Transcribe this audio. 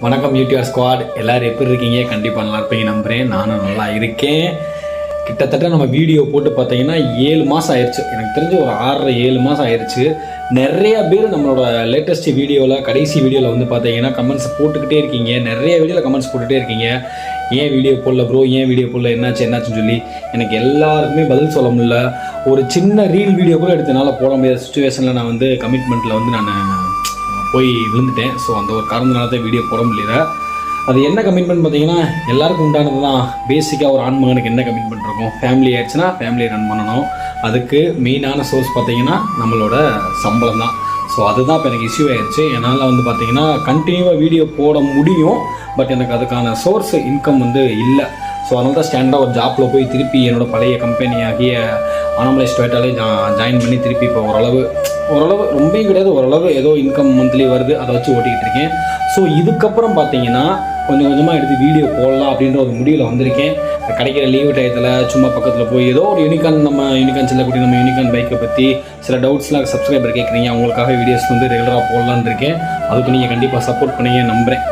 வணக்கம் YouTube squad, எல்லோரும் எப்படி இருக்கீங்க? கண்டிப்பாக நல்லா இருப்பீங்க நம்புகிறேன். நானும் நல்லா இருக்கேன். கிட்டத்தட்ட நம்ம வீடியோ போட்டு பார்த்தீங்கன்னா 7 மாதம் ஆயிடுச்சு. எனக்கு தெரிஞ்சு ஒரு 6-7 மாதம் ஆயிடுச்சு. நிறைய பேர் நம்மளோட லேட்டஸ்ட் வீடியோவில், கடைசி வீடியோவில் வந்து பார்த்தீங்கன்னா கமெண்ட்ஸ் போட்டுக்கிட்டே இருக்கீங்க. நிறைய வீடியோவில் கமெண்ட்ஸ் போட்டுகிட்டே இருக்கீங்க. ஏன் வீடியோ போடல ப்ரோ, ஏன் வீடியோ போடல, என்னாச்சுன்னு சொல்லி எனக்கு எல்லாருக்குமே பதில் சொல்ல முடியல. ஒரு சின்ன ரீல் வீடியோ கூட எடுத்தனால போட முடியாத சுச்சுவேஷனில் நான் வந்து கமிட்மெண்ட்டில் வந்து நான் போய் விழுந்துட்டேன். ஸோ அந்த ஒரு காரணத்தினால தான் வீடியோ போட முடியல. அது என்ன கமிட்மெண்ட் பார்த்தீங்கன்னா எல்லாருக்கும் உண்டானது தான். பேசிக்காக ஒரு ஆண்மகனுக்கு என்ன கமிட்மெண்ட் இருக்கும்? ஃபேமிலி ஆயிடுச்சுன்னா ஃபேமிலியை ரன் பண்ணணும். அதுக்கு மெயினான சோர்ஸ் பார்த்தீங்கன்னா நம்மளோட சம்பளம் தான். ஸோ அதுதான் இப்போ எனக்கு இஷ்யூ ஆயிடுச்சு. என்னால் வந்து பார்த்தீங்கன்னா கண்டினியூவாக வீடியோ போட முடியும், பட் எனக்கு அதுக்கான சோர்ஸ் இன்கம் வந்து இல்லை. ஸோ அதனால தான் ஸ்டாண்டாக ஒரு ஜாப்பில் போய் திருப்பி என்னோடய பழைய கம்பெனி ஆகிய அனாமலைஸ் டொயோட்டாலே ஜாயின் பண்ணி திருப்பி இப்போ ஓரளவு ரொம்பவும் கிடையாது, ஓரளவு ஏதோ இன்கம் மந்த்லி வருது, அதை வச்சு ஓட்டிக்கிட்டு இருக்கேன். ஸோ இதுக்கப்புறம் பார்த்தீங்கன்னா கொஞ்சம் கொஞ்சமாக எடுத்து வீடியோ போடலாம் அப்படின்ற ஒரு முடிவில் வந்திருக்கேன். கிடைக்கிற லீவு டயத்தில் சும்மா பக்கத்தில் போய் ஏதோ ஒரு யூனிகான் செல்லக்கூடிய நம்ம யூனிகான் பைக்கை பற்றி சில டவுட்ஸ்லாம் சப்ஸ்கிரைபர் கேட்குறீங்க, அவங்களுக்காக வீடியோஸ் வந்து ரெகுலராக போடலான்னு இருக்கேன். அதுக்கு நீங்கள் கண்டிப்பாக சப்போர்ட் பண்ணீங்க நம்புகிறேன்.